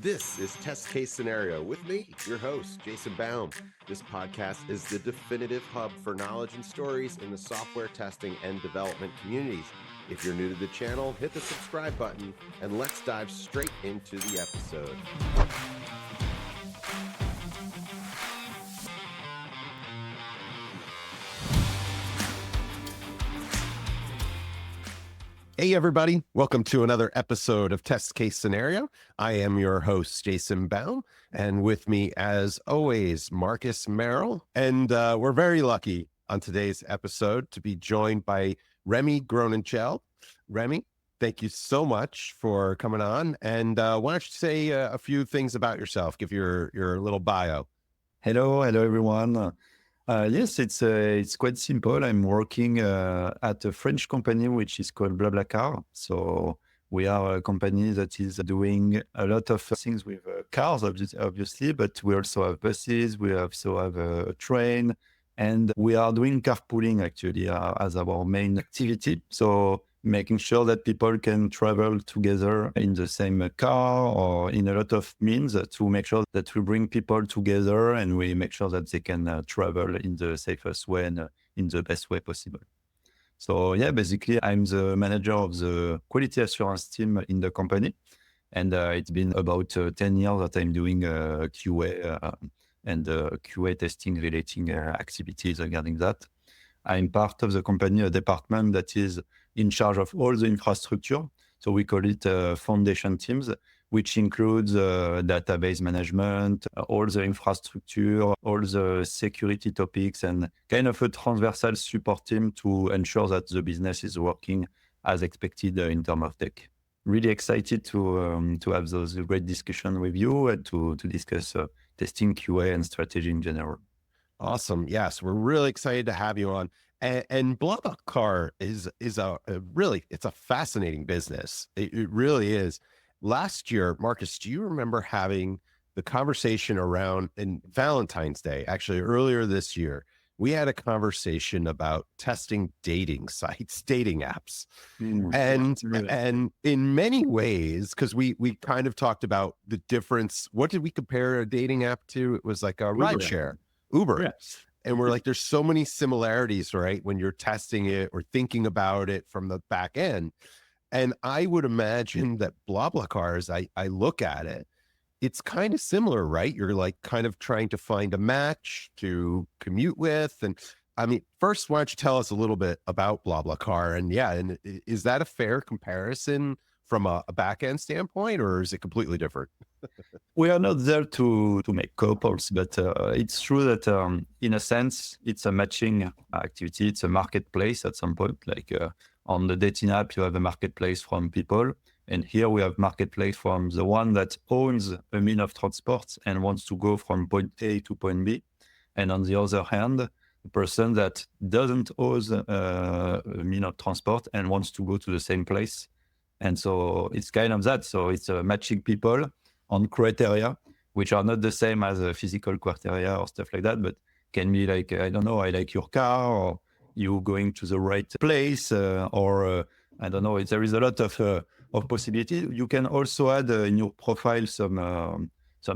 This is Test Case Scenario with me, your host, Jason Baum. This podcast is the definitive hub for knowledge and stories in the software testing and development communities. If you're new to the channel, hit the subscribe button and let's dive straight into the episode. Hey, everybody. Welcome to another episode of Test Case Scenario. I am your host, Jason Baum, and with me, as always, Marcus Merrell. And we're very lucky on today's episode to be joined by Rémy Gronencheld. Rémy, thank you so much for coming on. And why don't you say a few things about yourself? Give your little bio. Hello, everyone. Yes, it's quite simple. I'm working at a French company which is called BlaBlaCar. So we are a company that is doing a lot of things with cars, obviously, but we also have buses. We also have a train, and we are doing carpooling actually as our main activity. So making sure that people can travel together in the same car or in a lot of means to make sure that we bring people together and we make sure that they can travel in the safest way and in the best way possible. So yeah, basically I'm the manager of the quality assurance team in the company. And it's been about 10 years that I'm doing QA and QA testing relating activities regarding that. I'm part of the company, a department that is in charge of all the infrastructure. So we call it foundation teams, which includes database management, all the infrastructure, all the security topics, and kind of a transversal support team to ensure that the business is working as expected in terms of tech. Really excited to have those great discussions with you and to discuss testing, QA, and strategy in general. Awesome. Yes, we're really excited to have you on. And BlaBlaCar is a really, it's a fascinating business. It really is. Last year, Marcus, do you remember having the conversation around in Valentine's Day? Actually, earlier this year, we had a conversation about testing dating sites, dating apps. And in many ways, because we kind of talked about the difference. What did we compare a dating app to? It was like a rideshare. Uber. Yes. And we're like, there's so many similarities, right? When you're testing it or thinking about it from the back end. And I would imagine that BlaBlaCar, as I look at it, it's kind of similar, right? You're like kind of trying to find a match to commute with. And I mean, first, why don't you tell us a little bit about BlaBlaCar? And yeah, and is that a fair comparison from a back end standpoint, or is it completely different? We are not there to make couples, but it's true that in a sense, it's a matching activity. It's a marketplace at some point. Like on the dating app, you have a marketplace from people. And here we have marketplace from the one that owns a mean of transport and wants to go from point A to point B. And on the other hand, the person that doesn't own a mean of transport and wants to go to the same place. And so it's kind of that. So it's matching people on criteria, which are not the same as a physical criteria or stuff like that, but can be like, I don't know, I like your car, or you going to the right place, or I don't know. There is a lot of possibility. You can also add in your profile some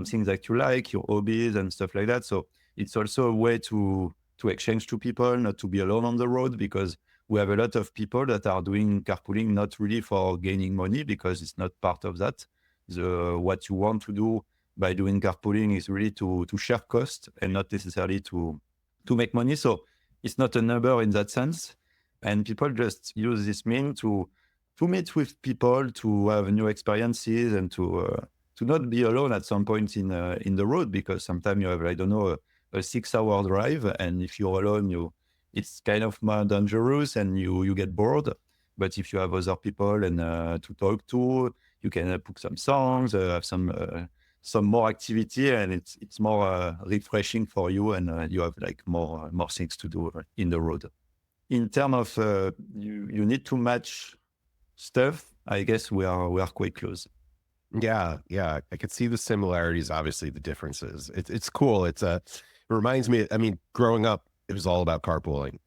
things that you like, your hobbies and stuff like that. So it's also a way to exchange to people, not to be alone on the road, because we have a lot of people that are doing carpooling not really for gaining money, because it's not part of that. What you want to do by doing carpooling is really to share cost and not necessarily to make money. So it's not a number in that sense. And people just use this mean to meet with people, to have new experiences, and to not be alone at some point in the road, because sometimes you have, I don't know, a 6-hour drive, and if you're alone, it's kind of more dangerous and you get bored. But if you have other people and to talk to, you can put some songs, have some more activity, and it's more refreshing for you, and you have like more things to do in the road. In terms of you need to match stuff, I guess we are quite close. Yeah, I could see the similarities. Obviously, the differences. It's cool. It reminds me. I mean, growing up, it was all about carpooling.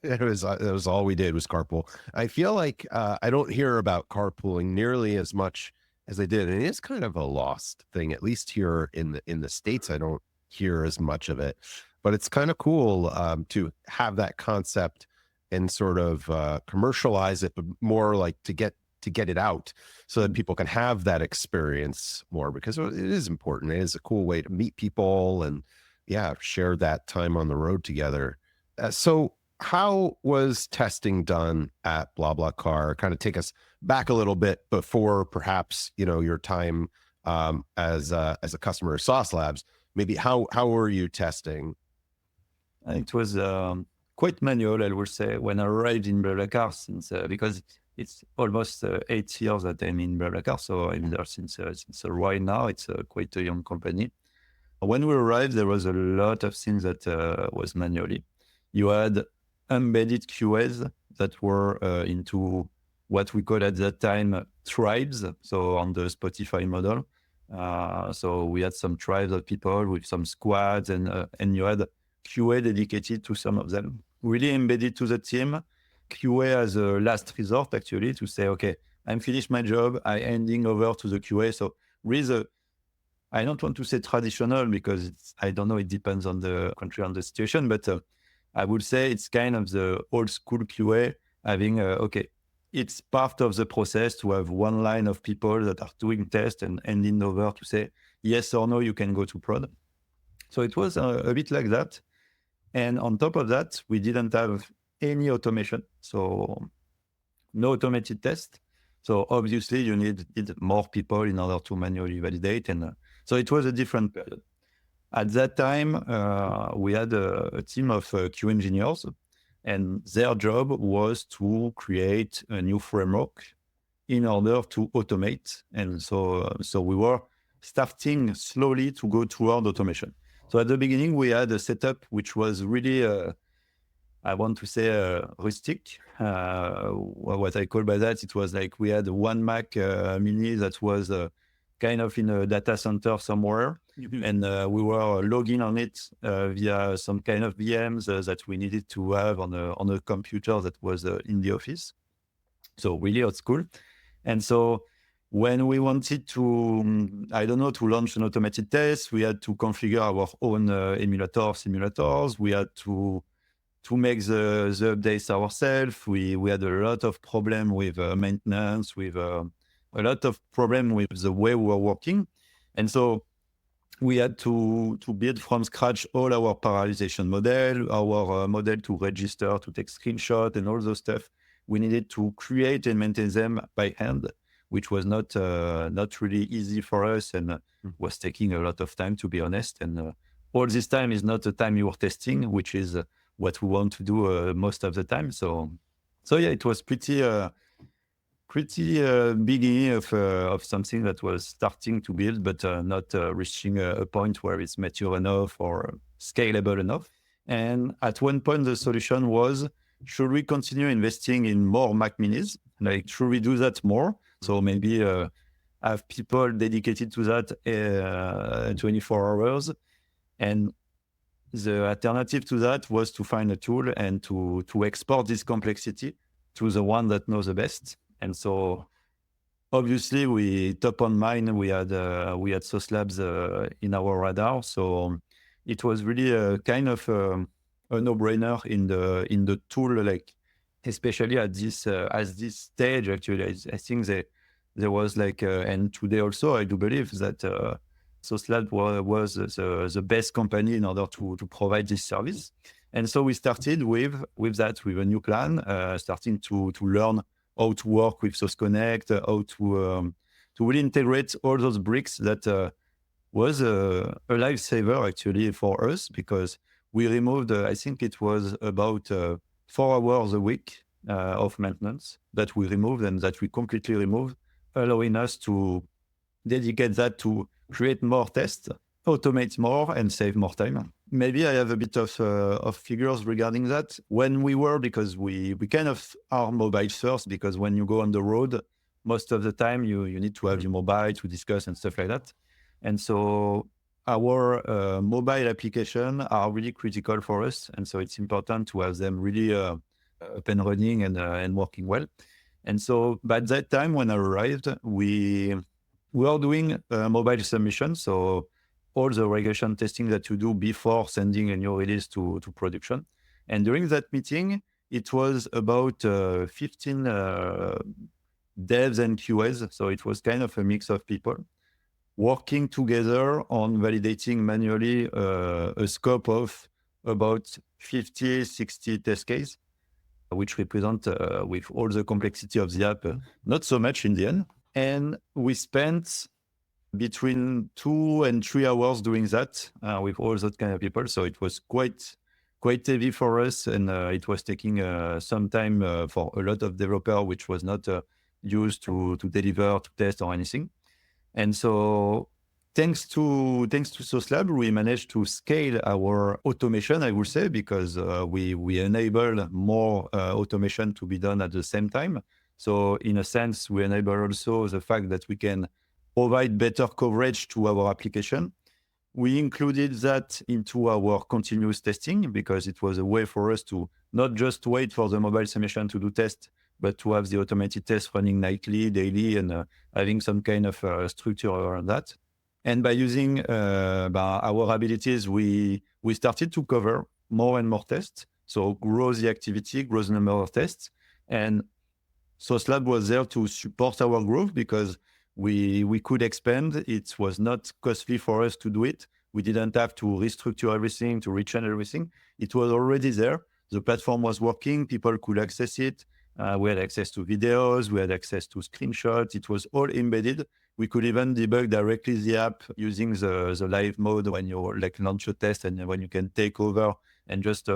It was all we did was carpool. I feel like I don't hear about carpooling nearly as much as I did. And it is kind of a lost thing, at least here in the States. I don't hear as much of it, but it's kind of cool to have that concept and sort of commercialize it, but more like to get it out so that people can have that experience more, because it is important. It is a cool way to meet people and yeah, share that time on the road together. So how was testing done at BlaBlaCar? Kind of take us back a little bit before perhaps, you know, your time as a customer of Sauce Labs. Maybe how were you testing? It was quite manual, I would say, when I arrived in BlaBlaCar, since because it's almost 8 years that I'm in BlaBlaCar, so I'm there since a while now. It's quite a young company. When we arrived, there was a lot of things that was manually. You had embedded QAs that were into what we call at that time tribes, so on the Spotify model. So we had some tribes of people with some squads, and you had QA dedicated to some of them, really embedded to the team. QA as a last resort, actually, to say, okay, I'm finished my job, I handing over to the QA. So really, I don't want to say traditional because I don't know, it depends on the country, on the situation, but I would say it's kind of the old school QA having, okay, it's part of the process to have one line of people that are doing tests and handing over to say, yes or no, you can go to prod. So it was a bit like that. And on top of that, we didn't have any automation. So no automated test. So obviously you needed more people in order to manually validate. And so it was a different period. At that time, we had a team of Q engineers, and their job was to create a new framework in order to automate. And so we were starting slowly to go toward automation. So at the beginning, we had a setup which was really, I want to say, rustic. What I call by that, it was like we had one Mac mini that was kind of in a data center somewhere. Mm-hmm. And we were logging on it via some kind of VMs that we needed to have on a computer that was in the office. So really old school. And so when we wanted to, I don't know, to launch an automated test, we had to configure our own simulators. We had to make the updates ourselves. We had a lot of problem with maintenance, with a lot of problem with the way we were working. And so we had to build from scratch all our parallelization model, our model to register, to take screenshot and all those stuff. We needed to create and maintain them by hand, which was not really easy for us and was taking a lot of time, to be honest. And all this time is not the time you were testing, which is what we want to do most of the time. So yeah, it was pretty beginning of something that was starting to build, but not reaching a point where it's mature enough or scalable enough. And at one point, the solution was, should we continue investing in more Mac minis? Like, should we do that more? So maybe have people dedicated to that 24 hours. And the alternative to that was to find a tool and to export this complexity to the one that knows the best. And so obviously we top on mind, we had Sauce Labs in our radar. So it was really a kind of a no-brainer in the tool, like especially at this stage. Actually, I think there was like, and today also I do believe that Sauce Labs was the best company in order to provide this service. And so we started with a new plan, starting to learn how to work with Sauce Connect, how to really integrate all those bricks. That was a lifesaver actually for us, because we removed, I think it was about 4 hours a week of maintenance that we removed, and that we completely removed, allowing us to dedicate that to create more tests, automate more, and save more time. Maybe I have a bit of figures regarding that. When we were, because we kind of are mobile first, because when you go on the road, most of the time you need to have your mobile to discuss and stuff like that. And so our mobile application are really critical for us. And so it's important to have them really up and running and working well. And so by that time when I arrived, we we are doing mobile submission. So all the regression testing that you do before sending a new release to production. And during that meeting, it was about 15 devs and QAs. So it was kind of a mix of people working together on validating manually a scope of about 50, 60 test cases, which represent, with all the complexity of the app, not so much in the end. And we spent between 2 and 3 hours doing that with all that kind of people. So it was quite heavy for us, and it was taking some time for a lot of developers, which was not used to deliver, to test or anything. And so thanks to SOSLab, we managed to scale our automation, I would say, because we enable more automation to be done at the same time. So in a sense, we enable also the fact that we can provide better coverage to our application. We included that into our continuous testing because it was a way for us to not just wait for the mobile submission to do tests, but to have the automated tests running nightly, daily, and having some kind of structure around that. And by using our abilities, we started to cover more and more tests. So grow the activity, grow the number of tests. And SOSLab was there to support our growth because we could expand. It was not costly for us to do it. We didn't have to restructure everything, to rechange everything. It was already there. The platform was working. People could access it. We had access to videos. We had access to screenshots. It was all embedded. We could even debug directly the app using the live mode when you like launch a test and when you can take over and just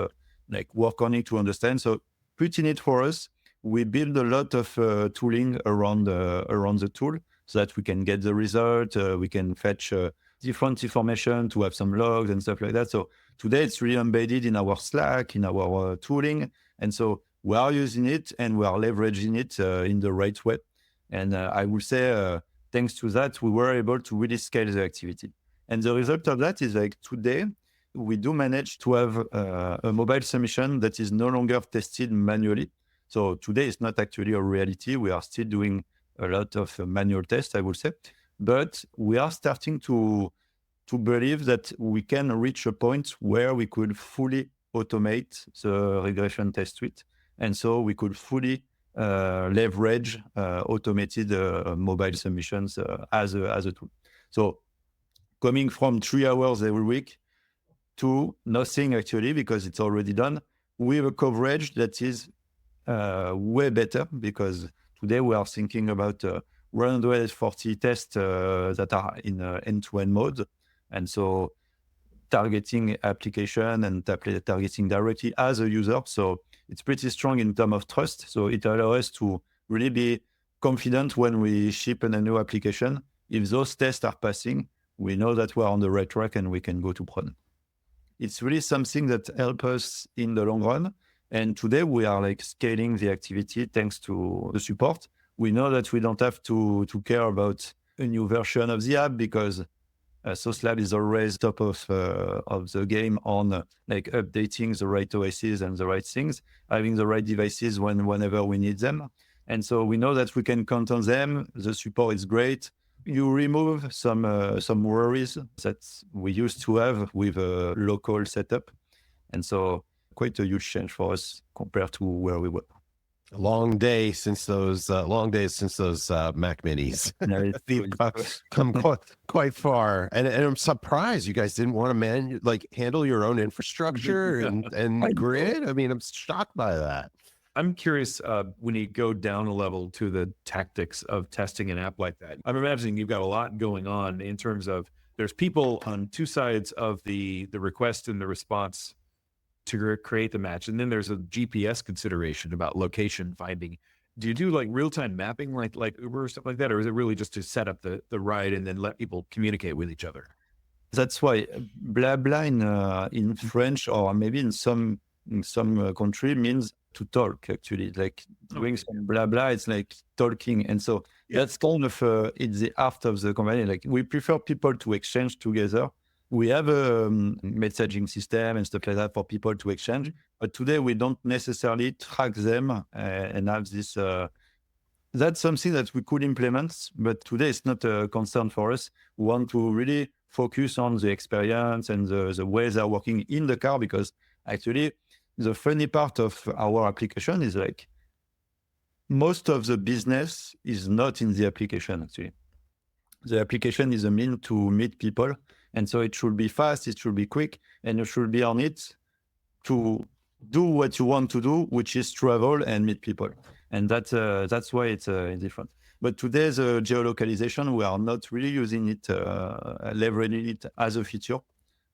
like work on it to understand. So pretty neat for us. We build a lot of tooling around the tool so that we can get the result. We can fetch different information to have some logs and stuff like that. So today it's really embedded in our Slack, in our tooling. And so we are using it and we are leveraging it in the right way. And I would say, thanks to that, we were able to really scale the activity. And the result of that is like today, we do manage to have a mobile submission that is no longer tested manually. So today it's not actually a reality. We are still doing a lot of manual tests, I would say. But we are starting to believe that we can reach a point where we could fully automate the regression test suite. And so we could fully leverage automated mobile submissions as a tool. So coming from 3 hours every week to nothing actually, because it's already done, with a coverage that is way better, because today we are thinking about 140 tests that are in end-to-end mode. And so targeting application and targeting directly as a user. So it's pretty strong in terms of trust. So it allows us to really be confident when we ship a new application. If those tests are passing, we know that we're on the right track and we can go to prod. It's really something that helps us in the long run. And today we are like scaling the activity thanks to the support. We know that we don't have to care about a new version of the app because SOSLab is always top of the game on like updating the right OSs and the right things, having the right devices whenever we need them. And so we know that we can count on them. The support is great. You remove some worries that we used to have with a local setup. And so quite a huge change for us compared to where we were. Long days since those Mac Minis. You've come quite far, and I'm surprised you guys didn't want to handle your own infrastructure and grid. I mean, I'm shocked by that. I'm curious, when you go down a level to the tactics of testing an app like that, I'm imagining you've got a lot going on in terms of there's people on two sides of the request and the response to create the match. And then there's a GPS consideration about location finding. Do you do like real-time mapping like Uber or stuff like that? Or is it really just to set up the ride and then let people communicate with each other? That's why Blabla in French or maybe in some country means to talk actually. Like doing some Blabla, it's like talking. And so that's kind of it's the art of the company. Like we prefer people to exchange together. We have a messaging system and stuff like that for people to exchange. But today we don't necessarily track them and have this that's something that we could implement, but today it's not a concern for us. We want to really focus on the experience and the way they're working in the car, because actually the funny part of our application is like most of the business is not in the application actually. The application is a mean to meet people. And so it should be fast, it should be quick, and you should be on it to do what you want to do, which is travel and meet people. And that's why it's different. But today, the geolocalization, we are not really using it, leveraging it as a feature.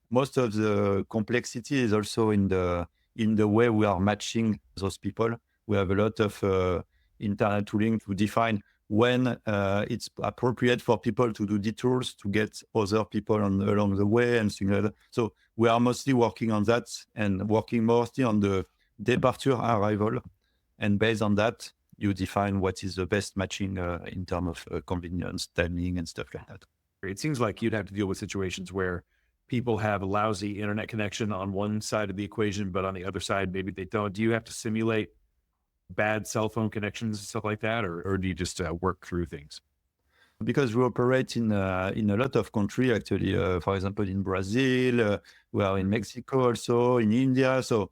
Most of the complexity is also in the way we are matching those people. We have a lot of internal tooling to define when it's appropriate for people to do detours to get other people along the way and things like that. So we are mostly working on that and working mostly on the departure arrival. And based on that, you define what is the best matching in terms of convenience, timing, and stuff like that. It seems like you'd have to deal with situations where people have a lousy internet connection on one side of the equation, but on the other side, maybe they don't. Do you have to simulate bad cell phone connections and stuff like that, or do you just work through things? Because we operate in a lot of countries, actually. For example, in Brazil, we are in Mexico also, in India. So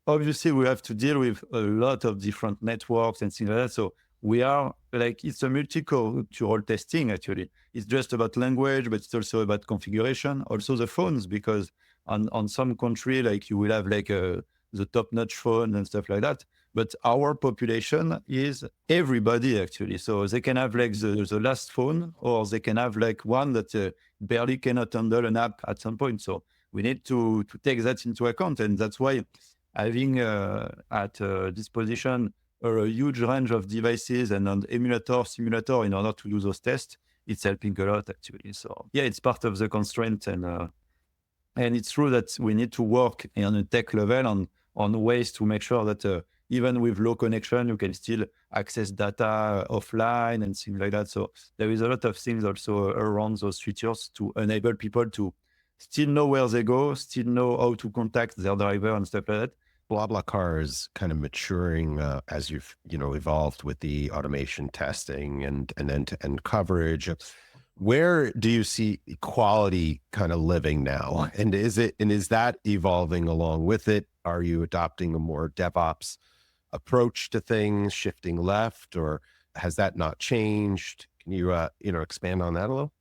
obviously, we have to deal with a lot of different networks and things like that. So we are like, it's a multicultural testing, actually. It's just about language, but it's also about configuration. Also the phones, because on some country, like you will have like the top-notch phone and stuff like that. But our population is everybody, actually. So they can have like the last phone, or they can have like one that barely cannot handle an app at some point. So we need to take that into account. And that's why having at disposition a huge range of devices and an emulator, simulator in order to do those tests, it's helping a lot, actually. So yeah, it's part of the constraint. And it's true that we need to work on a tech level on ways to make sure that even with low connection, you can still access data offline and things like that. So there is a lot of things also around those features to enable people to still know where they go, still know how to contact their driver and stuff like that. BlaBlaCar is kind of maturing as you've evolved with the automation testing and end-to-end coverage. Where do you see equality kind of living now? And is that evolving along with it? Are you adopting a more DevOps approach to things, shifting left, or has that not changed? Can you expand on that a little?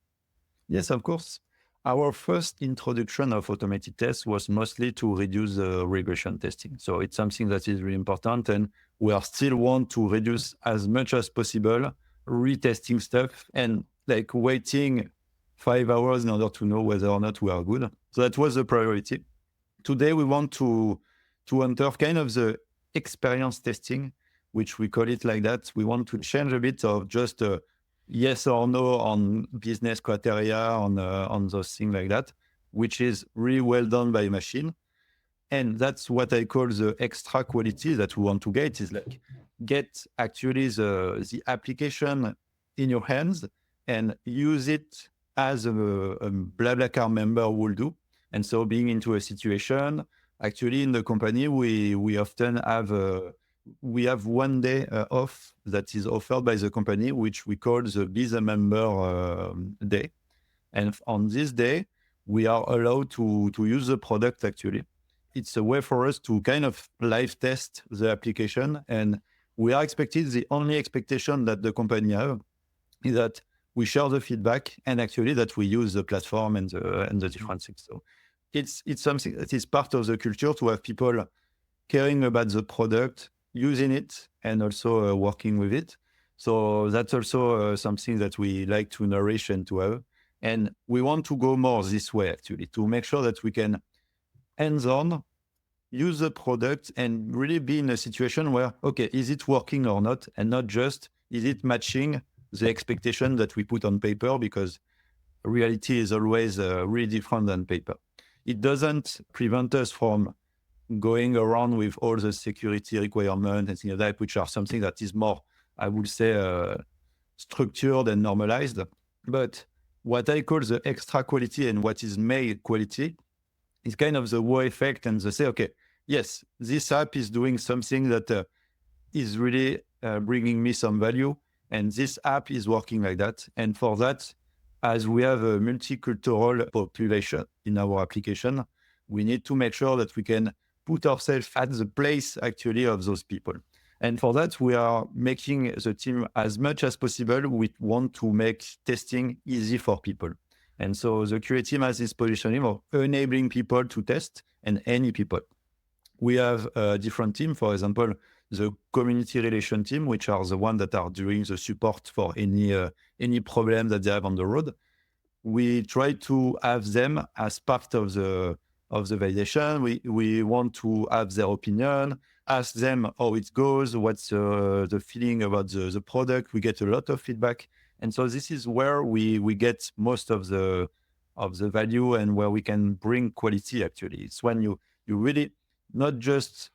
Yes, of course. Our first introduction of automated tests was mostly to reduce regression testing. So it's something that is really important, and we are still want to reduce as much as possible retesting stuff and like waiting 5 hours in order to know whether or not we are good. So that was the priority. Today, we want to enter kind of the experience testing, which we call it like that. We want to change a bit of just yes or no on business criteria, on those things like that, which is really well done by machine. And that's what I call the extra quality that we want to get, is like get actually the application in your hands and use it as a BlaBlaCar member will do. And so being into a situation, actually in the company, we often have we have 1 day off that is offered by the company, which we call the Be the Member day. And on this day, we are allowed to use the product, actually. It's a way for us to kind of live test the application. And we are expected, the only expectation that the company have is that we share the feedback and actually that we use the platform and the different things. So it's something that is part of the culture to have people caring about the product, using it, and also working with it. So that's also something that we like to nourish and to have. And we want to go more this way, actually, to make sure that we can hands-on use the product and really be in a situation where, okay, is it working or not? And not just, is it matching the expectation that we put on paper? Because reality is always really different than paper. It doesn't prevent us from going around with all the security requirements and things like that, which are something that is more, I would say, structured and normalized. But what I call the extra quality and what is made quality is kind of the wow effect, and they say, okay, yes, this app is doing something that is really bringing me some value. And this app is working like that. And for that, as we have a multicultural population in our application, we need to make sure that we can put ourselves at the place actually of those people. And for that, we are making the team as much as possible. We want to make testing easy for people. And so the QA team has this positioning of enabling people to test and any people. We have a different team, for example, the community relation team, which are the ones that are doing the support for any problem that they have on the road. We try to have them as part of the validation. We want to have their opinion, ask them how it goes, what's the feeling about the product. We get a lot of feedback. And so this is where we get most of the value and where we can bring quality actually. It's when you really not just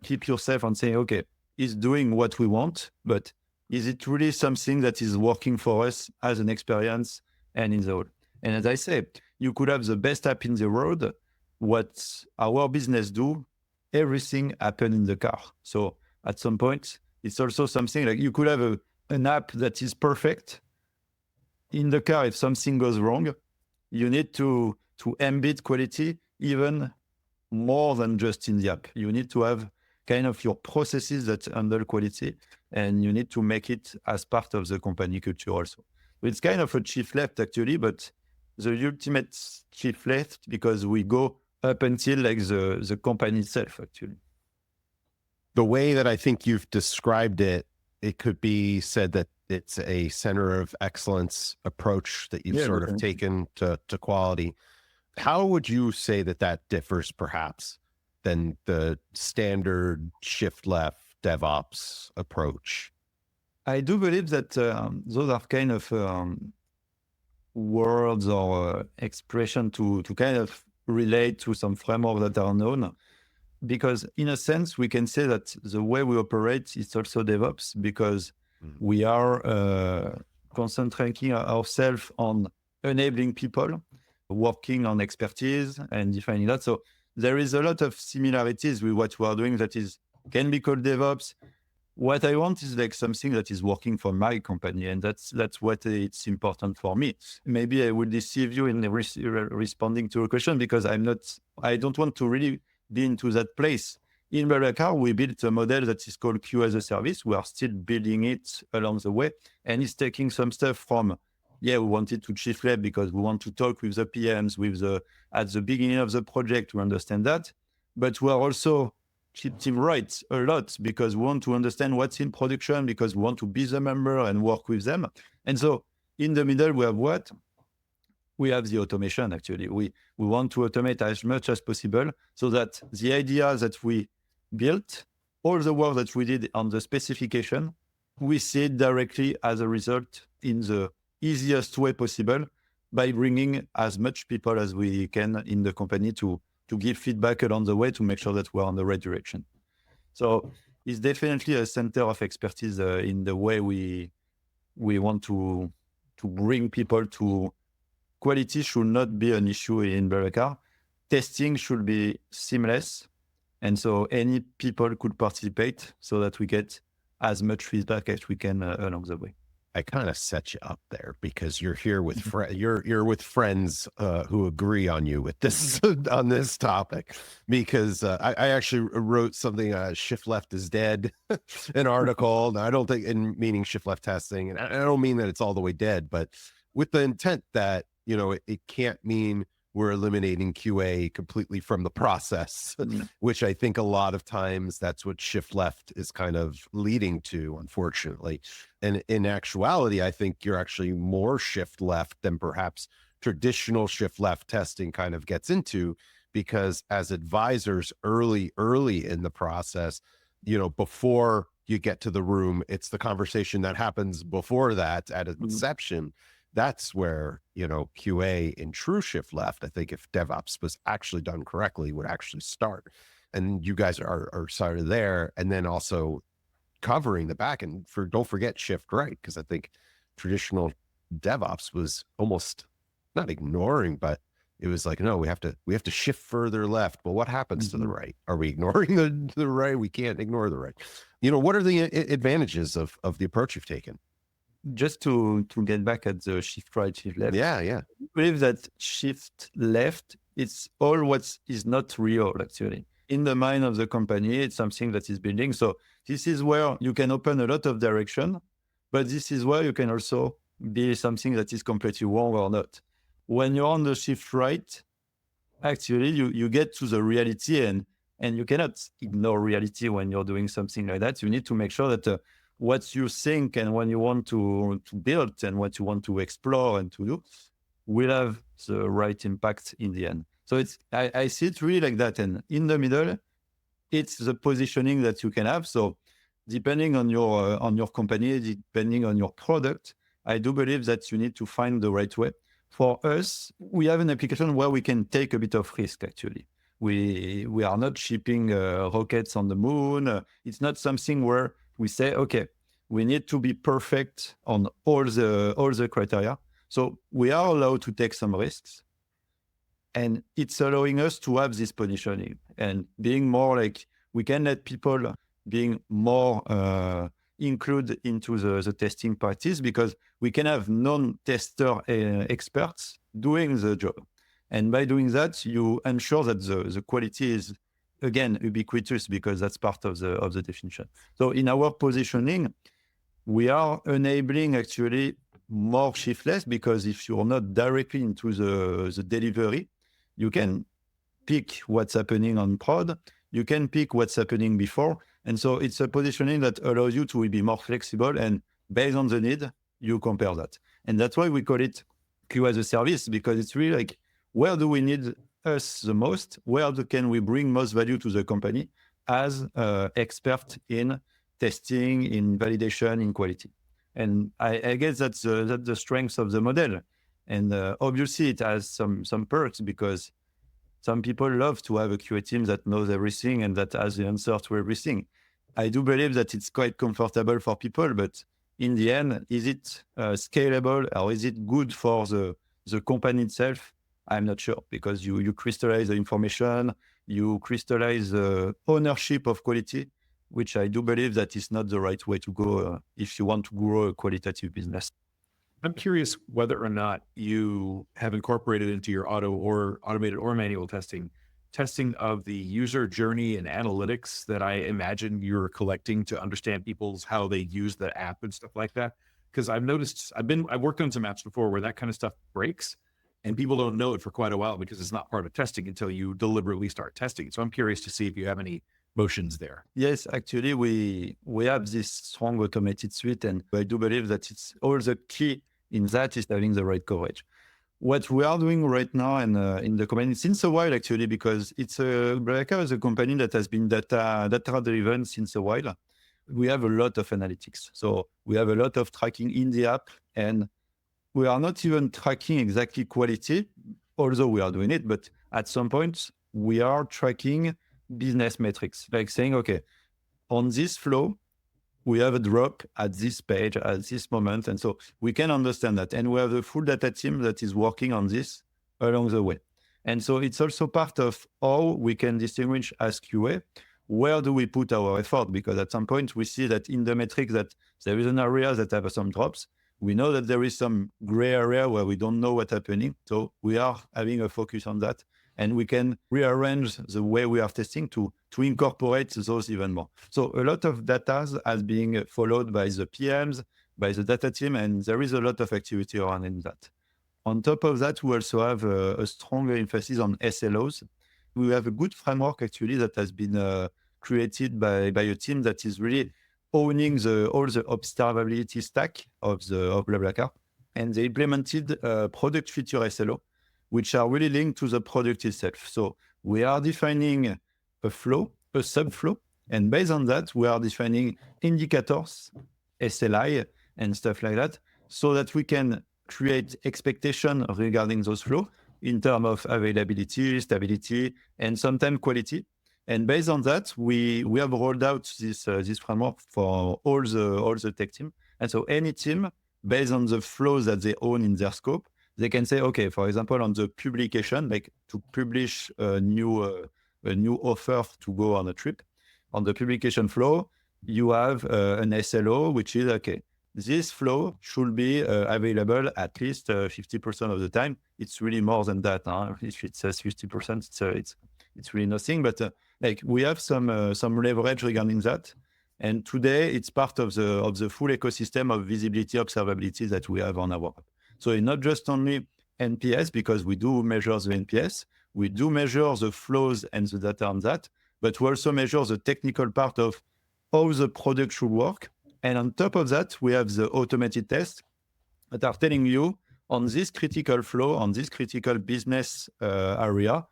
keep yourself on saying, okay, it's doing what we want, but is it really something that is working for us as an experience and in the whole? And as I say, you could have the best app in the world. What our business do, everything happen in the car. So at some point, it's also something like you could have an app that is perfect. In the car, if something goes wrong, you need to embed quality even more than just in the app. You need to have kind of your processes that handle quality, and you need to make it as part of the company culture also. It's kind of a shift left actually, but the ultimate shift left because we go up until like the company itself actually. The way that I think you've described it, it could be said that it's a center of excellence approach that you've sort of taken to quality. How would you say that differs perhaps than the standard shift left DevOps approach? I do believe that those are kind of words or expression to kind of relate to some frameworks that are known. Because in a sense, we can say that the way we operate is also DevOps because we are concentrating ourselves on enabling people, working on expertise and defining that. So there is a lot of similarities with what we are doing that can be called DevOps. What I want is like something that is working for my company, and that's what it's important for me. Maybe I will deceive you in responding to a question because I don't want to really be into that place. In BlaBlaCar, we built a model that is called Q as a service. We are still building it along the way, and it's taking some stuff from, we wanted to shift left because we want to talk with the PMs, at the beginning of the project to understand that. But we are also keep team right a lot because we want to understand what's in production because we want to be the member and work with them. And so in the middle, we have what? We have the automation actually. We want to automate as much as possible so that the ideas that we built, all the work that we did on the specification, we see it directly as a result in the easiest way possible by bringing as much people as we can in the company to give feedback along the way to make sure that we're on the right direction. So it's definitely a center of expertise in the way we want to bring people to quality should not be an issue in BlaBlaCar. Testing should be seamless. And so any people could participate so that we get as much feedback as we can along the way. I kind of set you up there because you're here with you're with friends who agree on you with this on this topic. Because I actually wrote something. Shift left is dead, an article. Now, I don't think, in meaning shift left testing, and I don't mean that it's all the way dead, but with the intent that it can't mean we're eliminating QA completely from the process, which I think a lot of times that's what shift left is kind of leading to, unfortunately. And in actuality, I think you're actually more shift left than perhaps traditional shift left testing kind of gets into, because as advisors early in the process, before you get to the room, it's the conversation that happens before that at inception. That's where, QA in true shift left, I think if DevOps was actually done correctly, would actually start. And you guys are sort of there. And then also covering the back end don't forget shift right. Because I think traditional DevOps was almost not ignoring, but it was like, no, we have to shift further left. Well, what happens to the right? Are we ignoring the right? We can't ignore the right. What are the advantages of the approach you've taken? just to get back at the shift right, shift left. Yeah, yeah. I believe that shift left, it's all what is not real actually. In the mind of the company, it's something that is building. So this is where you can open a lot of direction, but this is where you can also be something that is completely wrong or not. When you're on the shift right, actually you get to the reality, and you cannot ignore reality when you're doing something like that. You need to make sure that what you think and when you want to build and what you want to explore and to do will have the right impact in the end. So I see it really like that. And in the middle, it's the positioning that you can have. So depending on your company, depending on your product, I do believe that you need to find the right way. For us, we have an application where we can take a bit of risk actually. We are not shipping rockets on the moon. It's not something where we say, okay, we need to be perfect on all the criteria. So we are allowed to take some risks, and it's allowing us to have this positioning and being more like we can let people being more included into the testing parties, because we can have non-tester experts doing the job. And by doing that, you ensure that the quality is, again, ubiquitous, because that's part of the definition. So in our positioning, we are enabling actually more shiftless, because if you're not directly into the delivery, you can pick what's happening on prod, you can pick what's happening before. And so it's a positioning that allows you to be more flexible, and based on the need, you compare that. And that's why we call it Q as a service, because it's really like, where do we need us the most? Where can we bring most value to the company as expert in testing, in validation, in quality? And I guess that's the strength of the model. And obviously it has some perks, because some people love to have a QA team that knows everything and that has the answer to everything. I do believe that it's quite comfortable for people, but in the end, is it scalable, or is it good for the company itself? I'm not sure, because you crystallize the information, you crystallize the ownership of quality, which I do believe that is not the right way to go if you want to grow a qualitative business. I'm curious whether or not you have incorporated into your automated or manual testing of the user journey and analytics that I imagine you're collecting to understand how they use the app and stuff like that. Because I've noticed, I've worked on some apps before where that kind of stuff breaks, and people don't know it for quite a while because it's not part of testing until you deliberately start testing. So I'm curious to see if you have any motions there. Yes, actually, we have this strong automated suite, and I do believe that it's all the key in that is having the right coverage. What we are doing right now, and in the company since a while actually, because it's BlaBlaCar is a company that has been data driven since a while. We have a lot of analytics, so we have a lot of tracking in the app, and we are not even tracking exactly quality, although we are doing it. But at some point, we are tracking business metrics, like saying, okay, on this flow, we have a drop at this page, at this moment. And so we can understand that. And we have a full data team that is working on this along the way. And so it's also part of how we can distinguish as QA, where do we put our effort? Because at some point we see that in the metrics that there is an area that have some drops. We know that there is some gray area where we don't know what's happening. So we are having a focus on that. And we can rearrange the way we are testing to incorporate those even more. So a lot of data is being followed by the PMs, by the data team, and there is a lot of activity around in that. On top of that, we also have a stronger emphasis on SLOs. We have a good framework actually that has been created by a team that is really owning all the observability stack of BlaBlaCar. And they implemented product feature SLO, which are really linked to the product itself. So we are defining a flow, a subflow, and based on that, we are defining indicators, SLI, and stuff like that, so that we can create expectation regarding those flow in terms of availability, stability, and sometimes quality. And based on that, we have rolled out this framework for all the tech team. And so any team, based on the flows that they own in their scope, they can say, okay, for example, on the publication, like to publish a new offer to go on a trip, on the publication flow, you have an SLO, which is, okay, this flow should be available at least 50% of the time. It's really more than that. Huh? If it says 50%, it's really nothing. But like we have some leverage regarding that. And today it's part of the full ecosystem of visibility observability that we have on our app. So it's not just only NPS, because we do measure the NPS, we do measure the flows and the data on that, but we also measure the technical part of how the product should work. And on top of that, we have the automated tests that are telling you on this critical flow, on this critical business area,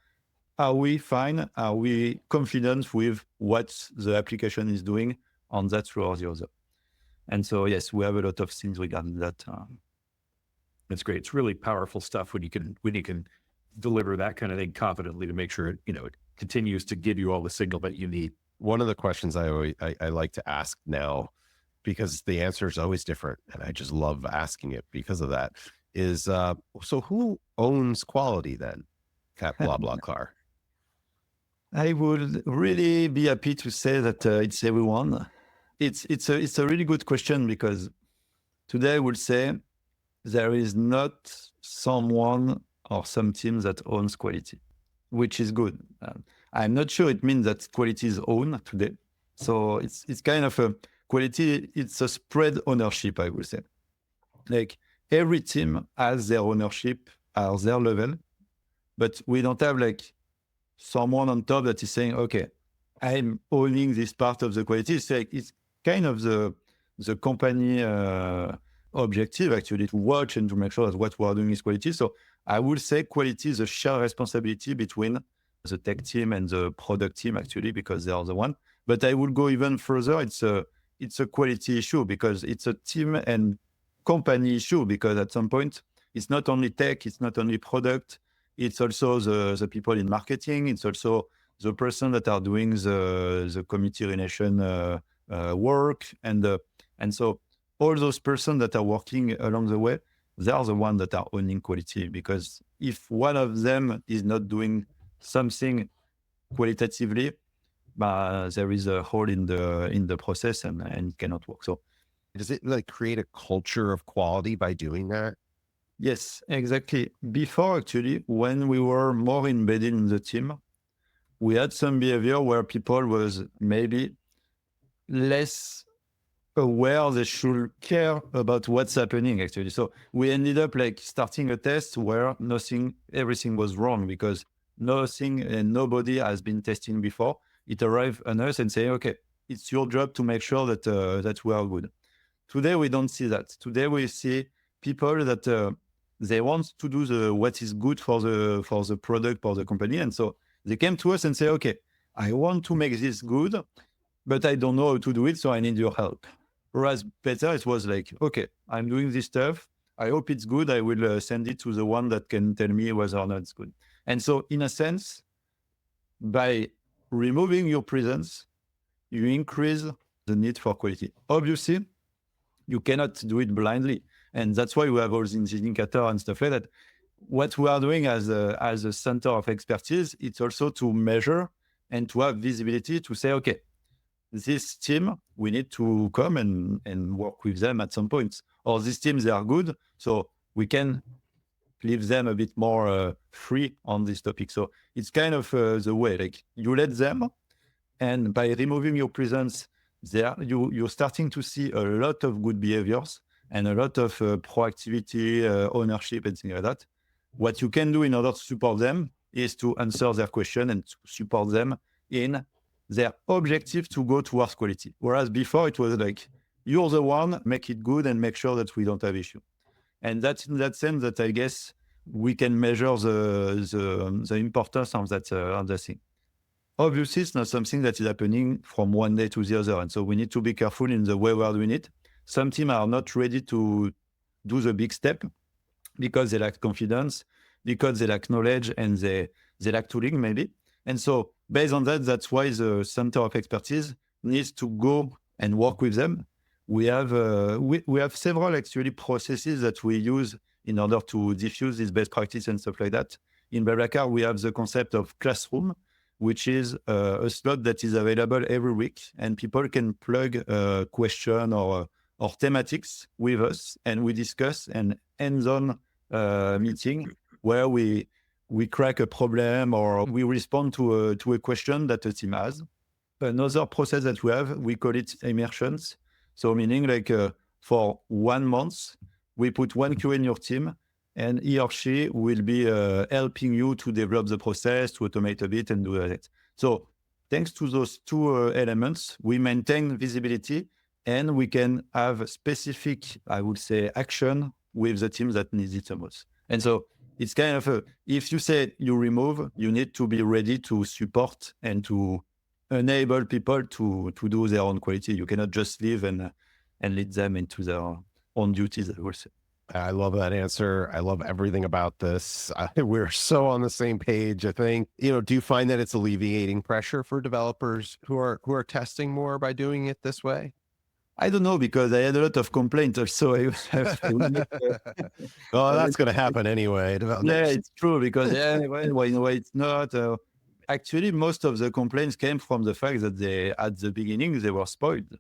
are we fine? Are we confident with what the application is doing on that flow or the other? And so, yes, we have a lot of things regarding that. That's great. It's really powerful stuff when you can deliver that kind of thing confidently to make sure it continues to give you all the signal that you need. One of the questions I like to ask now, because the answer is always different, and I just love asking it because of that, is so who owns quality then at BlaBlaCar? I would really be happy to say that it's everyone. It's a really good question, because today I would say there is not someone or some team that owns quality, which is good. I'm not sure it means that quality is owned today. So it's kind of a quality, it's a spread ownership, I would say. Like every team has their ownership at their level, but we don't have like someone on top that is saying, okay, I'm owning this part of the quality. It's like, it's kind of the company objective actually, to watch and to make sure that what we are doing is quality. So I would say quality is a shared responsibility between the tech team and the product team actually, because they are the one. But I would go even further. It's a quality issue, because it's a team and company issue, because at some point it's not only tech, it's not only product, it's also the people in marketing, it's also the person that are doing the community relation work, and so all those persons that are working along the way, they are the ones that are owning quality. Because if one of them is not doing something qualitatively, there is a hole in the process and it cannot work. So does it like create a culture of quality by doing that? Yes, exactly. Before, actually, when we were more embedded in the team, we had some behavior where people was maybe less aware they should care about what's happening, actually. So we ended up like starting a test where everything was wrong, because nothing and nobody has been testing before. It arrived on us and say, okay, it's your job to make sure that we are good. Today, we don't see that. Today, we see people that they want to do what is good for the product, for the company. And so they came to us and say, okay, I want to make this good, but I don't know how to do it, so I need your help. Whereas better, it was like, okay, I'm doing this stuff. I hope it's good. I will send it to the one that can tell me whether or not it's good. And so in a sense, by removing your presence, you increase the need for quality. Obviously, you cannot do it blindly. And that's why we have all these indicators and stuff like that. What we are doing as a center of expertise, it's also to measure and to have visibility to say, okay, this team, we need to come and work with them at some point. Or these teams, they are good, so we can leave them a bit more free on this topic. So it's kind of the way, like you let them, and by removing your presence there, you're starting to see a lot of good behaviors and a lot of proactivity, ownership, and things like that. What you can do in order to support them is to answer their question and to support them in their objective to go towards quality. Whereas before it was like, you're the one, make it good and make sure that we don't have issue. And that's in that sense that I guess we can measure the importance of that thing. Obviously, it's not something that is happening from one day to the other. And so we need to be careful in the way we are doing it. Some teams are not ready to do the big step because they lack confidence, because they lack knowledge, and they lack tooling maybe. And so based on that, that's why the center of expertise needs to go and work with them. We have several actually processes that we use in order to diffuse this best practice and stuff like that. In BlaBlaCar, we have the concept of classroom, which is a slot that is available every week, and people can plug a question or or thematics with us, and we discuss an hands-on meeting where we crack a problem or we respond to a question that the team has. Another process that we have, we call it immersions. So meaning like for 1 month, we put one QA in your team, and he or she will be helping you to develop the process, to automate a bit and do it. So thanks to those two elements, we maintain visibility and we can have specific, I would say, action with the teams that need it the most. And so it's kind of if you say you remove, you need to be ready to support and to enable people to do their own quality. You cannot just leave and lead them into their own duties, I would say. I love that answer. I love everything about this. We're so on the same page, I think. Do you find that it's alleviating pressure for developers who are testing more by doing it this way? I don't know, because I had a lot of complaints also. Oh, that's going to happen anyway. Yeah, it's true, because it's not. Actually, most of the complaints came from the fact that at the beginning, they were spoiled.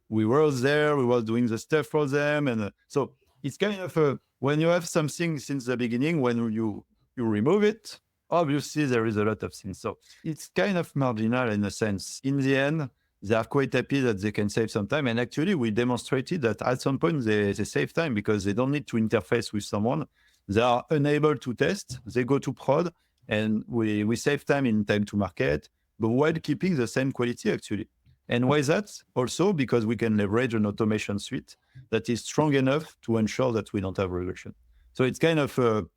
We were there, we were doing the stuff for them. And so it's kind of when you have something since the beginning, when you remove it, obviously there is a lot of things. So it's kind of marginal in a sense. In the end, they are quite happy that they can save some time. And actually, we demonstrated that at some point they save time because they don't need to interface with someone. They are unable to test. They go to prod, and we save time in time to market, but while keeping the same quality actually. And why is that? Also because we can leverage an automation suite that is strong enough to ensure that we don't have regression. So it's kind of,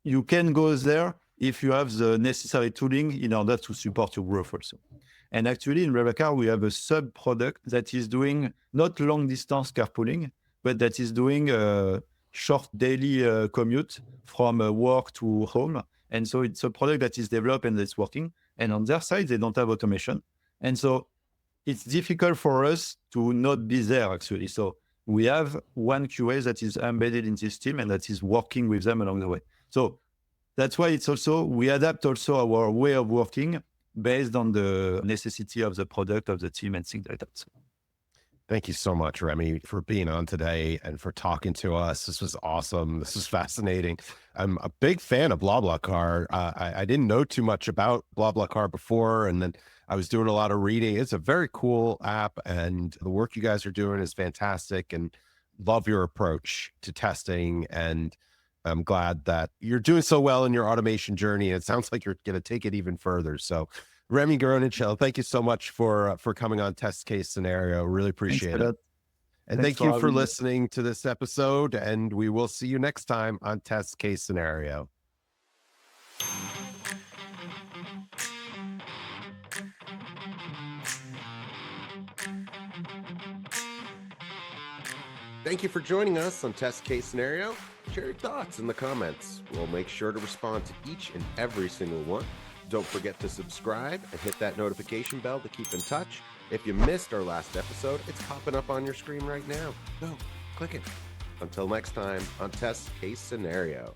you can go there if you have the necessary tooling in order to support your growth also. And actually in BlaBlaCar, we have a sub-product that is doing not long distance carpooling, but that is doing a short daily commute from work to home. And so it's a product that is developed and it's working. And on their side, they don't have automation. And so it's difficult for us to not be there actually. So we have one QA that is embedded in this team and that is working with them along the way. So that's why it's also, we adapt also our way of working based on the necessity of the product, of the team, and things like that. Thank you so much, Rémy, for being on today and for talking to us. This was awesome. This was fascinating. I'm a big fan of BlaBlaCar. I didn't know too much about BlaBlaCar before, and then I was doing a lot of reading. It's a very cool app, and the work you guys are doing is fantastic, and love your approach to testing. And I'm glad that you're doing so well in your automation journey. It sounds like you're going to take it even further. So Rémy Gronencheld, thank you so much for coming on Test Case Scenario. Really appreciate it. And thank you for listening to this episode, and we will see you next time on Test Case Scenario. Thank you for joining us on Test Case Scenario. Share your thoughts in the comments. We'll make sure to respond to each and every single one. Don't forget to subscribe and hit that notification bell to keep in touch. If you missed our last episode, it's popping up on your screen right now. Go, click it. Until next time on Test Case Scenario.